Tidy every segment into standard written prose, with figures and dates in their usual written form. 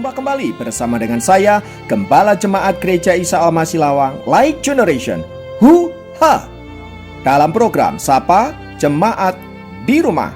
Berjumpa kembali bersama dengan saya, Gembala Jemaat Gereja Isa Al-Masih Lawang, Light Generation, Hu-Ha, dalam program Sapa Jemaat di Rumah.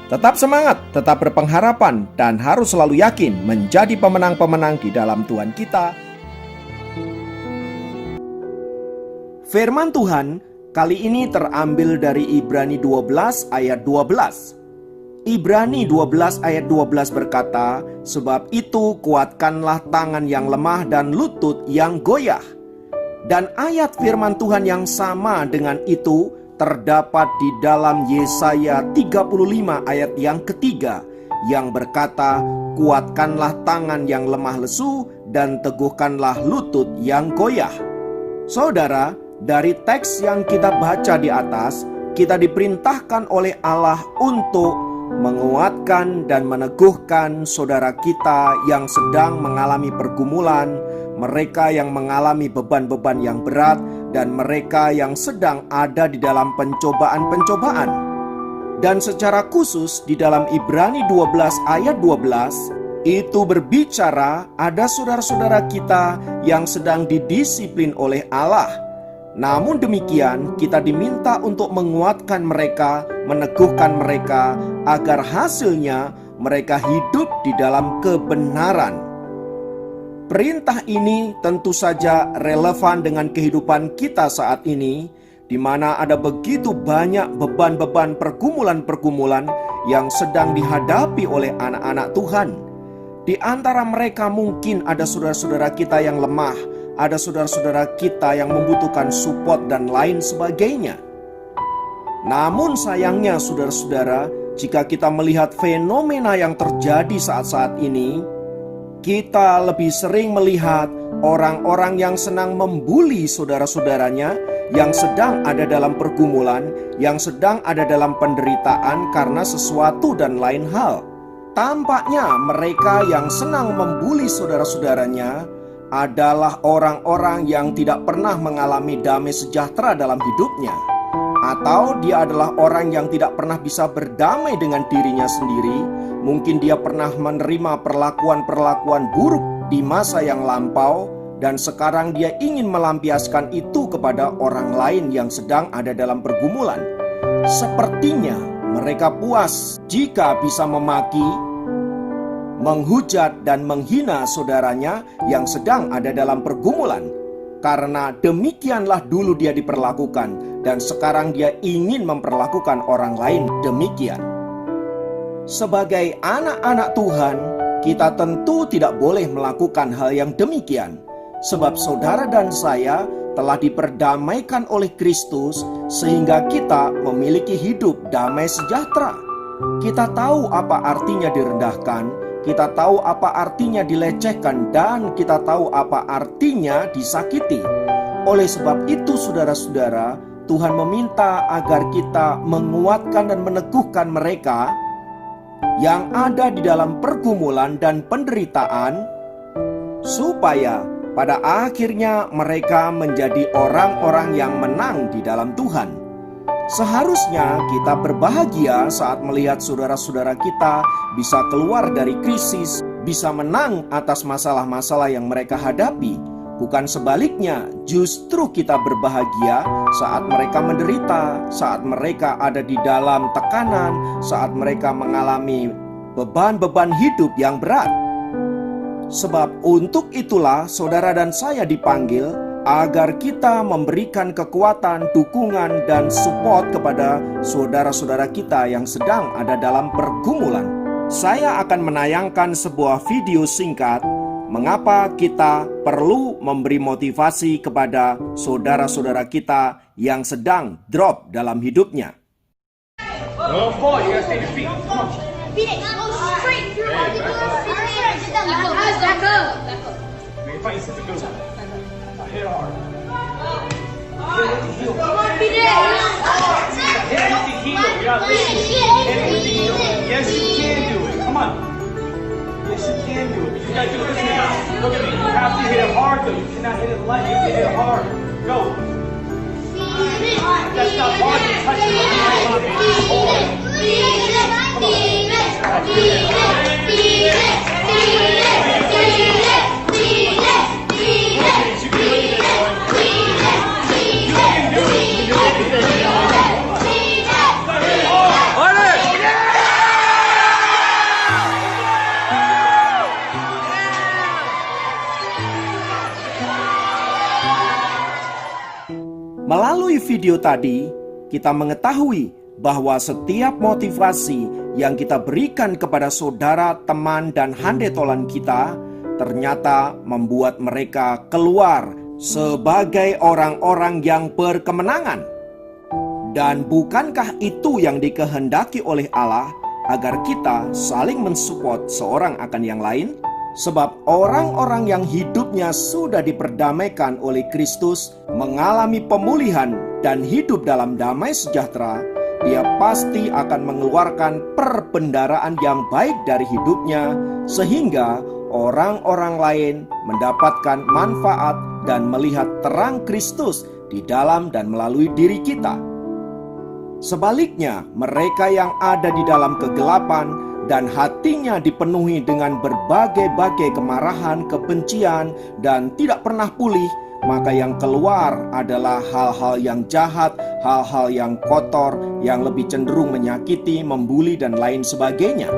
Tetap semangat, tetap berpengharapan, dan harus selalu yakin menjadi pemenang-pemenang di dalam Tuhan kita. Firman Tuhan kali ini terambil dari Ibrani 12 ayat 12. Ibrani 12 ayat 12 berkata, "Sebab itu kuatkanlah tangan yang lemah dan lutut yang goyah." Dan ayat firman Tuhan yang sama dengan itu terdapat di dalam Yesaya 35 ayat yang ketiga, yang berkata, "Kuatkanlah tangan yang lemah lesu dan teguhkanlah lutut yang goyah." Saudara, dari teks yang kita baca di atas, kita diperintahkan oleh Allah untuk menguatkan dan meneguhkan saudara kita yang sedang mengalami pergumulan, mereka yang mengalami beban-beban yang berat, dan mereka yang sedang ada di dalam pencobaan-pencobaan. Dan secara khusus di dalam Ibrani 12 ayat 12 itu berbicara ada saudara-saudara kita yang sedang didisiplin oleh Allah. Namun demikian, kita diminta untuk menguatkan mereka, meneguhkan mereka, agar hasilnya mereka hidup di dalam kebenaran. Perintah ini tentu saja relevan dengan kehidupan kita saat ini, di mana ada begitu banyak beban-beban pergumulan-pergumulan yang sedang dihadapi oleh anak-anak Tuhan. Di antara mereka mungkin ada saudara-saudara kita yang lemah, ada saudara-saudara kita yang membutuhkan support dan lain sebagainya. Namun sayangnya saudara-saudara, jika kita melihat fenomena yang terjadi saat-saat ini, kita lebih sering melihat orang-orang yang senang membuli saudara-saudaranya yang sedang ada dalam pergumulan, yang sedang ada dalam penderitaan karena sesuatu dan lain hal. Tampaknya mereka yang senang membuli saudara-saudaranya adalah orang-orang yang tidak pernah mengalami damai sejahtera dalam hidupnya, atau dia adalah orang yang tidak pernah bisa berdamai dengan dirinya sendiri. Mungkin dia pernah menerima perlakuan-perlakuan buruk di masa yang lampau, dan sekarang dia ingin melampiaskan itu kepada orang lain yang sedang ada dalam pergumulan. Sepertinya mereka puas jika bisa memaki, menghujat dan menghina saudaranya yang sedang ada dalam pergumulan, karena demikianlah dulu dia diperlakukan, dan sekarang dia ingin memperlakukan orang lain demikian. Sebagai anak-anak Tuhan, kita tentu tidak boleh melakukan hal yang demikian, sebab saudara dan saya telah diperdamaikan oleh Kristus sehingga kita memiliki hidup damai sejahtera. Kita tahu apa artinya direndahkan, kita tahu apa artinya dilecehkan, dan kita tahu apa artinya disakiti. Oleh sebab itu saudara-saudara, Tuhan meminta agar kita menguatkan dan meneguhkan mereka yang ada di dalam pergumulan dan penderitaan, supaya pada akhirnya mereka menjadi orang-orang yang menang di dalam Tuhan. Seharusnya kita berbahagia saat melihat saudara-saudara kita bisa keluar dari krisis, bisa menang atas masalah-masalah yang mereka hadapi. Bukan sebaliknya, justru kita berbahagia saat mereka menderita, saat mereka ada di dalam tekanan, saat mereka mengalami beban-beban hidup yang berat. Sebab untuk itulah saudara dan saya dipanggil agar kita memberikan kekuatan, dukungan, dan support kepada saudara-saudara kita yang sedang ada dalam pergumulan. Saya akan menayangkan sebuah video singkat mengapa kita perlu memberi motivasi kepada saudara-saudara kita yang sedang drop dalam hidupnya. Hit hard. Hit with the heel. Come on, beat it. Hit with the heel. You gotta listen. Hit with the heel. Yes, you can do it. Come on. Yes, you can do it. You gotta do this now. Look at me. You have to hit it hard, though. You cannot hit it light. You have to hit it hard. Go. That's not hard. You touch it. Come on. Melalui video tadi, kita mengetahui bahwa setiap motivasi yang kita berikan kepada saudara, teman, dan handetolan kita ternyata membuat mereka keluar sebagai orang-orang yang berkemenangan. Dan bukankah itu yang dikehendaki oleh Allah, agar kita saling mensupport seorang akan yang lain? Sebab orang-orang yang hidupnya sudah diperdamaikan oleh Kristus, mengalami pemulihan dan hidup dalam damai sejahtera, dia pasti akan mengeluarkan perbendaharaan yang baik dari hidupnya, sehingga orang-orang lain mendapatkan manfaat dan melihat terang Kristus di dalam dan melalui diri kita. Sebaliknya, mereka yang ada di dalam kegelapan dan hatinya dipenuhi dengan berbagai-bagai kemarahan, kebencian, dan tidak pernah pulih, maka yang keluar adalah hal-hal yang jahat, hal-hal yang kotor, yang lebih cenderung menyakiti, membuli, dan lain sebagainya.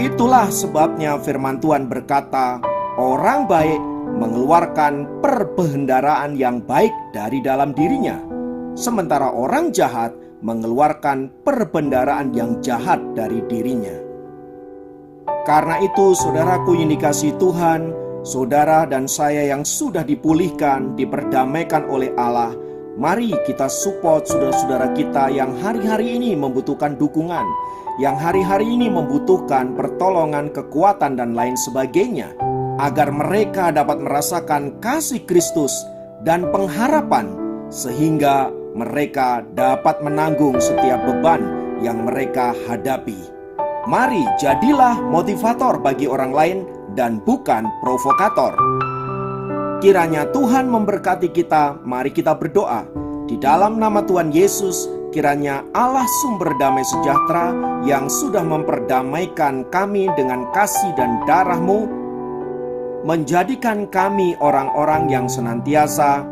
Itulah sebabnya firman Tuhan berkata, orang baik mengeluarkan perbendaharaan yang baik dari dalam dirinya, sementara orang jahat mengeluarkan perbendaharaan yang jahat dari dirinya. Karena itu, saudaraku yang dikasihi Tuhan, saudara dan saya yang sudah dipulihkan, diperdamaikan oleh Allah, mari kita support saudara-saudara kita yang hari-hari ini membutuhkan dukungan, yang hari-hari ini membutuhkan pertolongan, kekuatan, dan lain sebagainya, agar mereka dapat merasakan kasih Kristus dan pengharapan, sehingga mereka dapat menanggung setiap beban yang mereka hadapi. Mari jadilah motivator bagi orang lain dan bukan provokator. Kiranya Tuhan memberkati kita. Mari kita berdoa. Di dalam nama Tuhan Yesus, kiranya Allah sumber damai sejahtera yang sudah memperdamaikan kami dengan kasih dan darah-Mu, menjadikan kami orang-orang yang senantiasa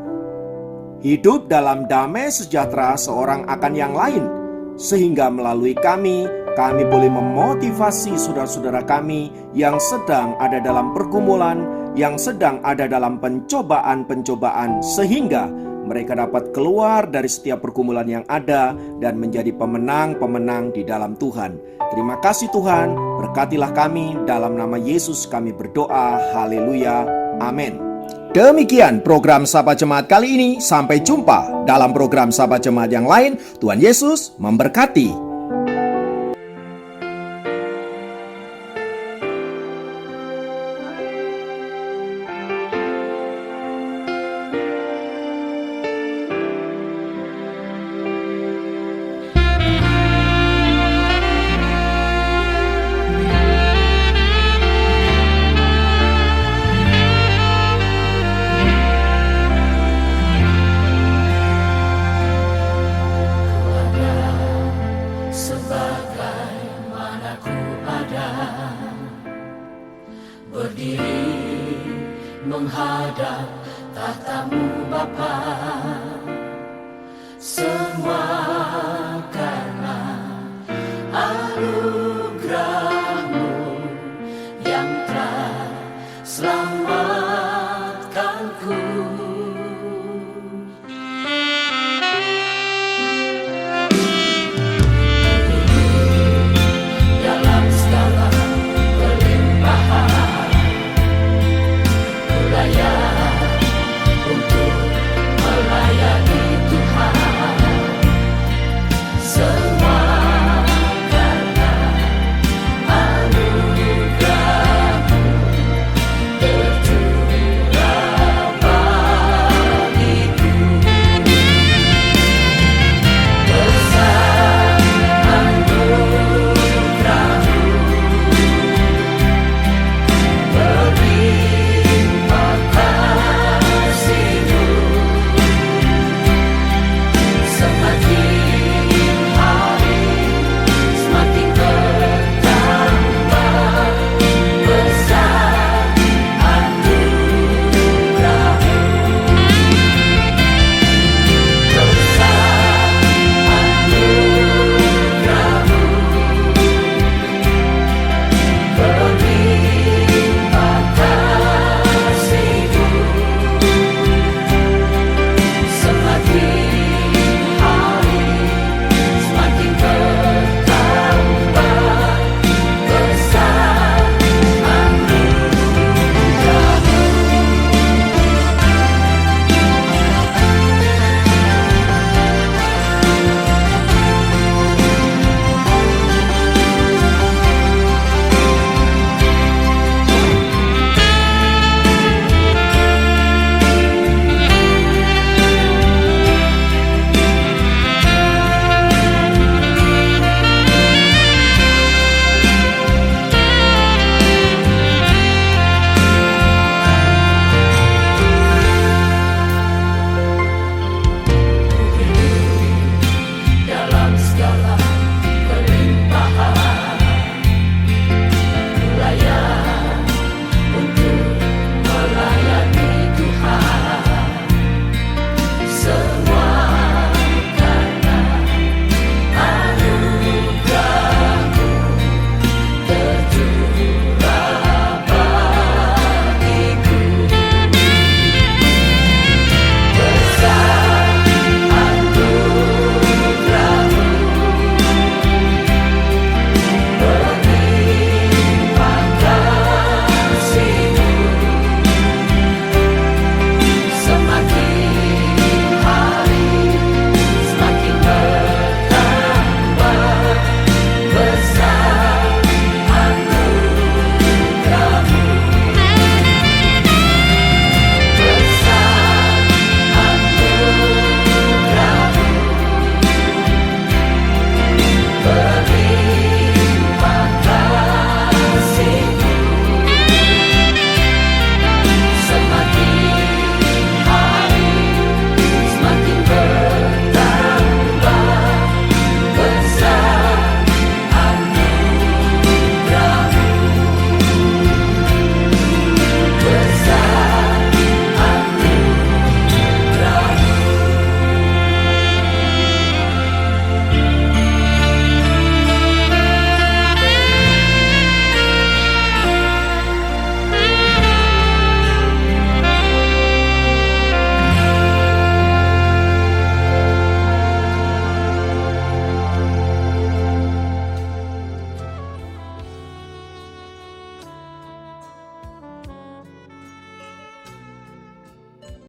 hidup dalam damai sejahtera seorang akan yang lain, sehingga melalui kami boleh memotivasi saudara-saudara kami yang sedang ada dalam pergumulan, yang sedang ada dalam pencobaan-pencobaan, sehingga mereka dapat keluar dari setiap pergumulan yang ada dan menjadi pemenang-pemenang di dalam Tuhan. Terima kasih Tuhan, berkatilah kami, dalam nama Yesus kami berdoa, haleluya, amin. Demikian program Sahabat Jemaat kali ini. Sampai jumpa dalam program Sahabat Jemaat yang lain. Tuhan Yesus memberkati. Berdiri menghadap tahta-Mu Bapa, semua karena anugerah-Mu yang telah selama